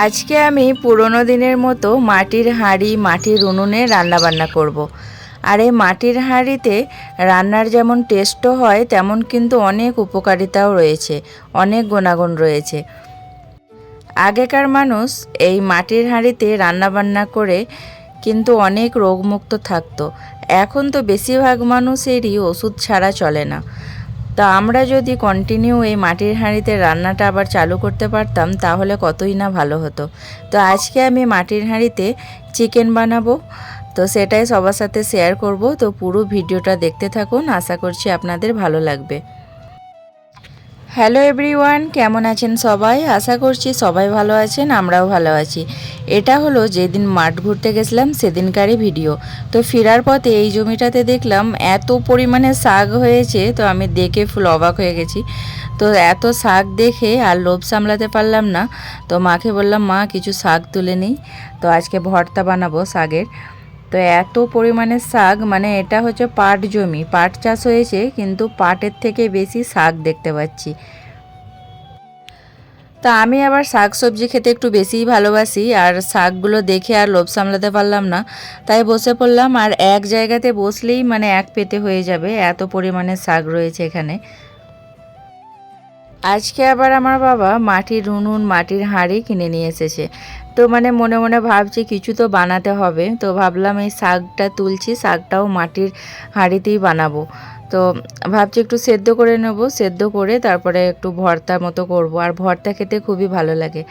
আজকে আমি পুরনো দিনের মতো মাটির হাঁড়ি মাটির উনুনে রান্না বান্না করব। আর এই মাটির হাঁড়িতে রান্নার যেমন টেস্টও হয় তেমন কিন্তু অনেক উপকারিতাও রয়েছে, অনেক গুণাগুণ রয়েছে। আগেকার মানুষ এই মাটির হাঁড়িতে রান্না বান্না করে কিন্তু অনেক রোগমুক্ত থাকতো। এখন তো বেশিরভাগ মানুষেরই ওষুধ ছাড়া চলে না। তা আমরা যদি কন্টিনিউ এই মাটির হাঁড়িতে রান্নাটা আবার চালু করতে পারতাম তাহলে কতই না ভালো হতো। তো আজকে আমি মাটির হাঁড়িতে চিকেন বানাবো, তো সেটাই সবার সাথে শেয়ার করব। তো পুরো ভিডিওটা দেখতে থাকুন, আশা করছি আপনাদের ভালো লাগবে। হ্যালো এভরিওয়ান, কেমন আছেন সবাই? আশা করছি সবাই ভালো আছেন, আমরাও ভালো আছি। এটা হলো যেদিন মাঠ ঘুরতে গেছিলাম সেদিনকারই ভিডিও। তো ফেরার পথে এই জমিটাতে দেখলাম এত পরিমাণে শাক হয়েছে, তো আমি দেখে ফুল অবাক হয়ে গেছি। তো এত শাক দেখে আর লোভ সামলাতে পারলাম না, তো মাকে বললাম মা কিছু শাক তুলে নিই, তো আজকে ভর্তা বানাবো শাকের। তো এত পরিমাণে শাক, মানে এটা হচ্ছে পাট জমি, পাট চাষ হয়েছে, কিন্তু পাটের থেকে বেশি শাক দেখতে পাচ্ছি। তা আমি আবার শাক সবজি খেতে একটু বেশিই ভালোবাসি, আর শাকগুলো দেখে আর লোভ সামলাতে পারলাম না, তাই বসে পড়লাম। আর এক জায়গাতে বসলেই মানে এক পেতে হয়ে যাবে, এত পরিমাণে শাক রয়েছে এখানে। আজকে আবার আমার বাবা মাটির উনুন মাটির হাঁড়ি কিনে নিয়ে এসেছে। তো মানে মনে মনে ভাবছি কিছু তো বানাতে হবে, তো ভাবলাম এই শাকটা তুলছি, শাকটাও মাটির হাঁড়িতেই বানাবো। তো ভাবছি একটু সেদ্ধ করে নেব, সেদ্ধ করে তারপরে একটু ভর্তা মতো করব। আর ভর্তা খেতে খুবই ভালো লাগে।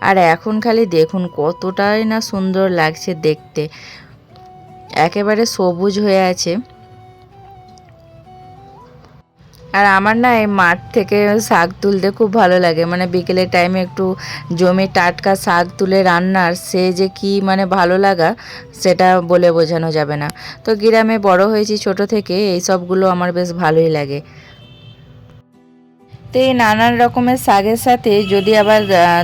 আর এখন খালি দেখুন কতটাই না সুন্দর লাগছে দেখতে, একেবারে সবুজ হয়ে আছে। আর আমার না এই মাঠ থেকে শাক তুলতে খুব ভালো লাগে, মানে বিকেলের টাইমে একটু জমি টাটকা শাক তুলে রান্নার সে যে কি মানে ভালো লাগা, সেটা বলে বোঝানো যাবে না। তো গ্রামে বড় হয়েছি ছোট থেকে, এই সবগুলো আমার বেশ ভালোই লাগে। তো এই নানান রকমের শাকের সাথে যদি আবার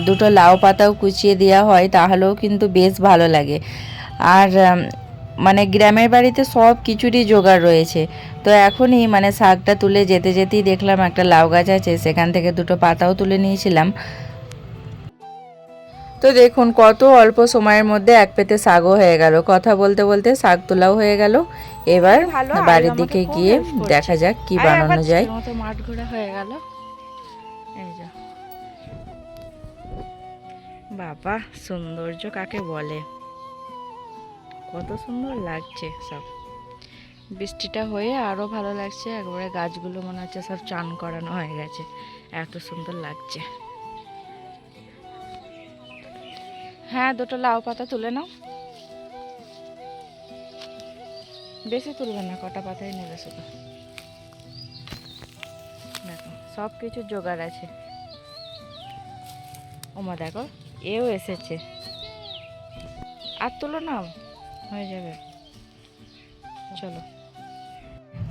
দুটো লাউ পাতাও কুচিয়ে দেওয়া হয় তাহলেও কিন্তু বেশ ভালো লাগে। আর মানে গ্রামের বাড়িতে সব কিছুরই জোগাড় রয়েছে। তো এখনই মানে শাকটা তুলে যেতে যেতেই দেখলাম একটা লাউ গাছ আছে, সেখান থেকে দুটো পাতাও তুলে নিয়েছিলাম। তো দেখুন কত অল্প সময়ের মধ্যে এক পেতে শাকও হয়ে গেল, কথা বলতে বলতে শাক তোলাও হয়ে গেল। এবার বাড়ির দিকে গিয়ে দেখা যাক কি বানানো যায়। মাঠ ঘোরা হয়ে গেল। এই যা বাবা, সৌন্দর্য কাকে বলে, কত সুন্দর লাগছে সব। বৃষ্টিটা হয়ে আরও ভালো লাগছে, একবারে গাছগুলো মনে হচ্ছে সব চান করানো হয়ে গেছে, এত সুন্দর লাগছে। হ্যাঁ, দুটো লাউ পাতা তুলে নাও, বেশি তুলবে না, কটা পাতাই নেবে শুধু। দেখো সব কিছু জোগাড় আছে। ওমা দেখো এও এসেছে, আর তুলো নাও, হয়ে যাবে। চলো,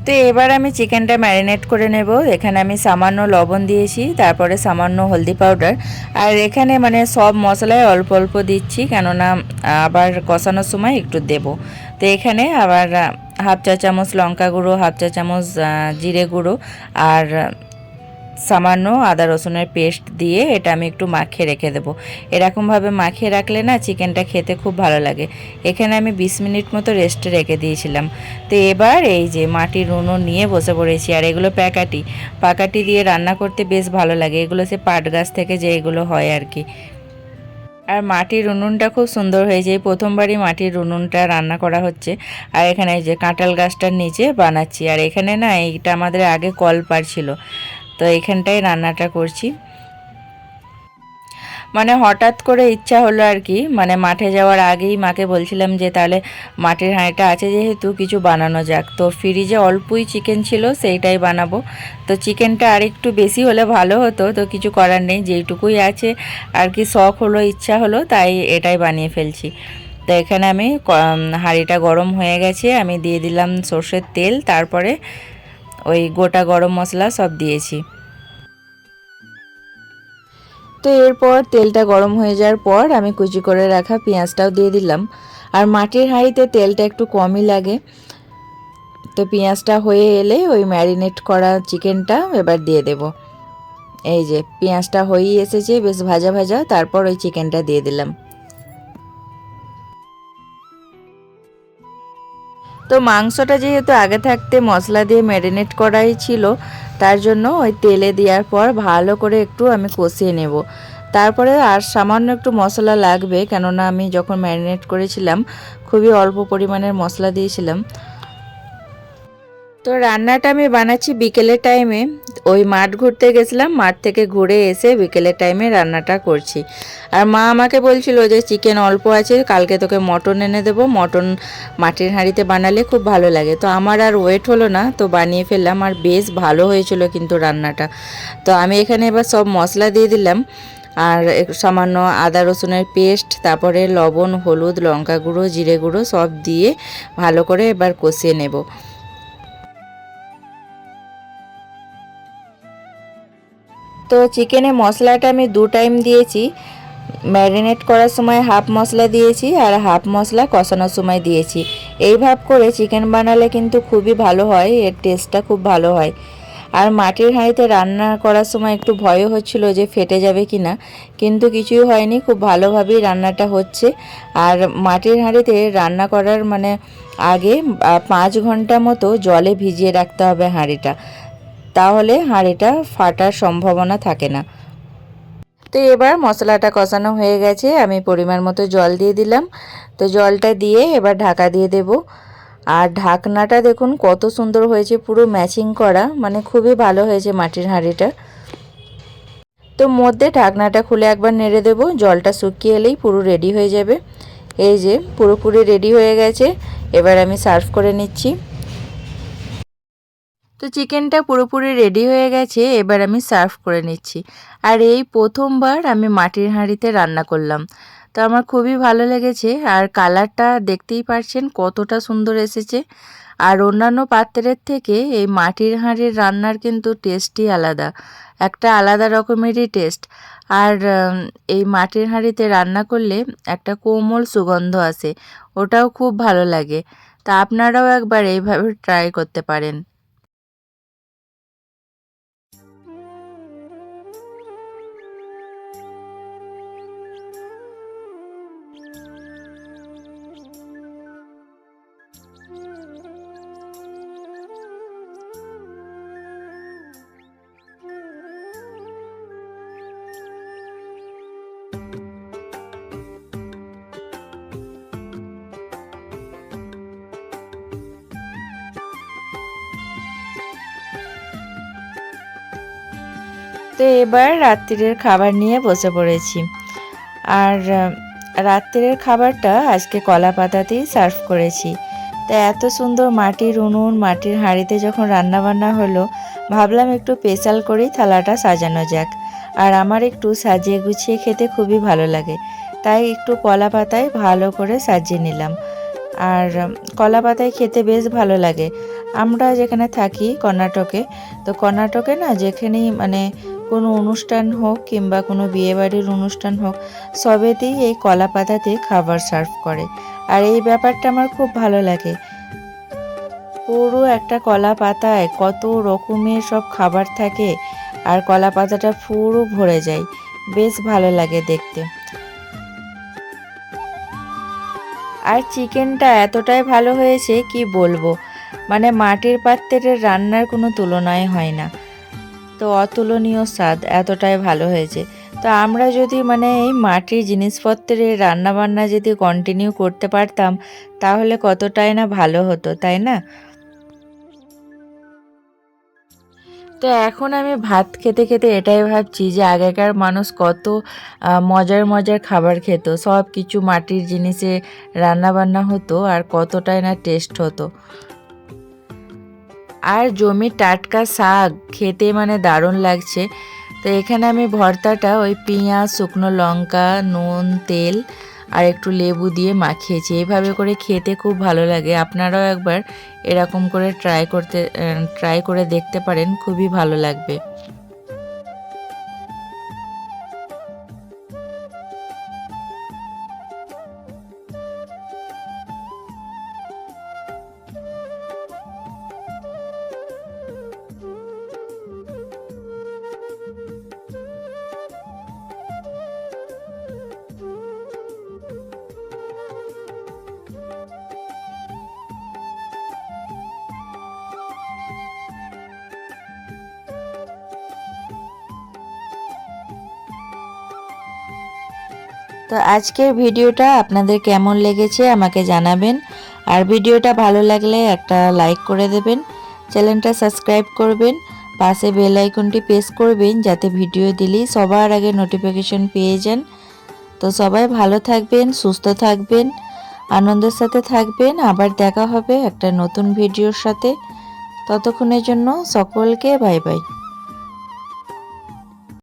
তো এবার আমি চিকেনটা ম্যারিনেট করে নেব। এখানে আমি সামান্য লবণ দিয়েছি, তারপরে সামান্য হলদি পাউডার, আর এখানে মানে সব মশলায় অল্প অল্প দিচ্ছি, কেননা আবার কষানোর সময় একটু দেব। তো এখানে আবার হাফ চা চামচ লঙ্কা গুঁড়ো, হাফ চা চামচ জিরে গুঁড়ো, আর সামান্য আদা রসুনের পেস্ট দিয়ে এটা আমি একটু মাখিয়ে রেখে দেবো। এরকমভাবে মাখিয়ে রাখলে না চিকেনটা খেতে খুব ভালো লাগে। এখানে আমি 20 মিনিট মতো রেস্টে রেখে দিয়েছিলাম। তো এবার এই যে মাটির উনুন নিয়ে বসে পড়েছি, আর এগুলো পাকাটি দিয়ে রান্না করতে বেশ ভালো লাগে। এগুলো সে পাট গাছ থেকে যে এগুলো হয় আর কি। আর মাটির উনুনটা খুব সুন্দর হয়েছে, প্রথমবারই মাটির উনুনটা রান্না করা হচ্ছে। আর এখানে এই যে কাঁঠাল গাছটার নিচে বানাচ্ছি, আর এখানে না এইটা আমাদের আগে কলপার ছিল, তো এখানটায় রান্নাটা করছি। মানে হঠাৎ করে ইচ্ছা হলো আর কি, মানে মাঠে যাওয়ার আগেই মাকে বলছিলাম যে তাহলে মাটির হাঁড়িটা আছে যেহেতু কিছু বানানো যাক। তো ফ্রিজে অল্পই চিকেন ছিল, সেইটাই বানাবো। তো চিকেনটা আর একটু বেশি হলে ভালো হতো, তো কিছু করার নেই, যেইটুকুই আছে আর কি, শখ হলো ইচ্ছা হলো তাই এটাই বানিয়ে ফেলছি। তো এখানে আমি হাঁড়িটা গরম হয়ে গেছে, আমি দিয়ে দিলাম সর্ষের তেল, তারপরে ওই গোটা গরম মশলা সব দিয়েছি। তো এরপর তেলটা গরম হয়ে যাওয়ার পর আমি কুচি করে রাখা পেঁয়াজটাও দিয়ে দিলাম। আর মাটির হাঁড়িতে তেলটা একটু কমই লাগে। তো পেঁয়াজটা হয়ে এলে ওই ম্যারিনেট করা চিকেনটা এবার দিয়ে দেব। এই যে পেঁয়াজটা হয়েই এসেছে বেশ ভাজা ভাজা, তারপর ওই চিকেনটা দিয়ে দিলাম। তো মাংসটা যেহেতু আগে থাকতে মশলা দিয়ে ম্যারিনেট করাই ছিল, তার জন্য ওই তেলে দেওয়ার পর ভালো করে একটু আমি কষিয়ে নেব। তারপরে আর সামান্য একটু মশলা লাগবে, কেননা আমি যখন ম্যারিনেট করেছিলাম খুবই অল্প পরিমাণের মশলা দিয়েছিলাম। তো রান্নাটা আমি বানাচ্ছি বিকেলের টাইমে। ওই মাঠ ঘুরতে গেছিলাম, মাঠ থেকে ঘুরে এসে বিকেলের টাইমে রান্নাটা করছি। আর মা আমাকে বলছিল যে চিকেন অল্প আছে, কালকে তোকে মটন এনে দেবো, মটন মাটির হাঁড়িতে বানালে খুব ভালো লাগে। তো আমার আর ওয়েট হলো না, তো বানিয়ে ফেললাম, আর বেশ ভালো হয়েছিল কিন্তু রান্নাটা। তো আমি এখানে এবার সব মশলা দিয়ে দিলাম, আর সামান্য আদা রসুনের পেস্ট, তারপরে লবণ, হলুদ, লঙ্কা গুঁড়ো, জিরে গুঁড়ো সব দিয়ে ভালো করে এবার কষিয়ে নেব। তো চিকেনে মশলাটা আমি 2 টাইম দিয়েছি। ম্যারিনেট করার সময় হাফ মশলা দিয়েছি আর হাফ মশলা কষানোর সময় দিয়েছি। এইভাবে করে চিকেন বানালে কিন্তু খুবই ভালো হয়, এর টেস্টটা খুব ভালো হয়। আর মাটির হাঁড়িতে রান্না করার সময় একটু ভয় হচ্ছিল যে ফেটে যাবে কি না, কিন্তু কিছুই হয়নি, খুব ভালোভাবেই রান্নাটা হচ্ছে। আর মাটির হাঁড়িতে রান্না করার মানে আগে 5 ঘন্টা মতো জলে ভিজিয়ে রাখতে হবে হাঁড়িটা, তাহলে হাঁড়িটা ফাটার সম্ভাবনা থাকে না। তো এবার মশলাটা কষানো হয়ে গেছে, আমি পরিমাণ মতো জল দিয়ে দিলাম। তো জলটা দিয়ে এবার ঢাকা দিয়ে দেব। আর ঢাকনাটা দেখুন কত সুন্দর হয়েছে, পুরো ম্যাচিং করা, মানে খুবই ভালো হয়েছে মাটির হাঁড়িটা। তো মধ্যে ঢাকনাটা খুলে একবার নেড়ে দেব, জলটা শুকিয়ে এলেই পুরো রেডি হয়ে যাবে। এই যে পুরোপুরি রেডি হয়ে গেছে, এবার আমি সার্ভ করে নিচ্ছি। তো চিকেনটা পুরোপুরি রেডি হয়ে গেছে, এবার আমি সার্ভ করে নিচ্ছি। আর এই প্রথমবার আমি মাটির হাঁড়িতে রান্না করলাম, তো আমার খুবই ভালো লেগেছে। আর কালারটা দেখতেই পারছেন কতটা সুন্দর এসেছে। আর অন্যান্য পাত্রের থেকে এই মাটির হাঁড়ির রান্নার কিন্তু টেস্টই আলাদা, একটা আলাদা রকমেরই টেস্ট। আর এই মাটির হাঁড়িতে রান্না করলে একটা কোমল সুগন্ধ আসে, ওটাও খুব ভালো লাগে। তা আপনারাও একবার এইভাবে ট্রাই করতে পারেন। তো এবার রাত্রিরের খাবার নিয়ে বসে পড়েছি। আর রাত্রিরের খাবারটা আজকে কলা পাতাতেই সার্ভ করেছি। তো এত সুন্দর মাটির উনুন, মাটির হাঁড়িতে যখন রান্নাবান্না হলো, ভাবলাম একটু স্পেশাল করেই থালাটা সাজানো যাক। আর আমার একটু সাজিয়ে গুছিয়ে খেতে খুবই ভালো লাগে, তাই একটু কলা পাতায় ভালো করে সাজিয়ে নিলাম। আর কলা পাতায় খেতে বেশ ভালো লাগে। আমরা যেখানে থাকি কর্ণাটকে, তো কর্ণাটকে না যেখানেই মানে কোনো অনুষ্ঠান হোক কিংবা কোনো বিয়েবাড়ির অনুষ্ঠান হোক, সবেতেই এই কলা পাতাতে খাবার সার্ভ করে। আর এই ব্যাপারটা আমার খুব ভালো লাগে। পুরো একটা কলা পাতায় কত রকমের সব খাবার থাকে, আর কলা পাতাটা পুরো ভরে যায়, বেশ ভালো লাগে দেখতে। আর চিকেনটা এতটাই ভালো হয়েছে কি বলবো, মানে মাটির পাত্রের রান্নার কোনো তুলনাই হয় না। তো অতুলনীয় স্বাদ, এতটাই ভালো হয়েছে। তো আমরা যদি মানে এই মাটির জিনিসপত্রের রান্নাবান্না যদি কন্টিনিউ করতে পারতাম, তাহলে কতটাই না ভালো হতো, তাই না? তো এখন আমি ভাত খেতে খেতে এটাই ভাবছি যে আগেকার মানুষ কত মজার মজার খাবার খেত, সব কিছু মাটির জিনিসে রান্না বান্না হতো, আর কতটাই না টেস্ট হতো। আর জমির টাটকা শাক খেতে মানে দারুণ লাগছে। তো এখানে আমি ভর্তাটা ওই পেঁয়াজ, শুকনো লঙ্কা, নুন, তেল আর একটু লেবু দিয়ে মাখিয়েছি। এইভাবে করে খেতে খুব ভালো লাগে, আপনারাও একবার এরকম করে ট্রাই করে দেখতে পারেন, খুবই ভালো লাগবে। তো আজকের ভিডিওটা আপনাদের কেমন লেগেছে আমাকে জানাবেন। আর ভিডিওটা ভালো লাগলে একটা লাইক করে দেবেন, চ্যানেলটা সাবস্ক্রাইব করবেন, পাশে বেল আইকনটি প্রেস করবেন যাতে ভিডিও দিলেই সবার আগে নোটিফিকেশন পেয়ে যান। তো সবাই ভালো থাকবেন, সুস্থ থাকবেন, আনন্দের সাথে থাকবেন। আবার দেখা হবে একটা নতুন ভিডিওর সাথে। ততক্ষণের জন্য সকলকে বাই বাই।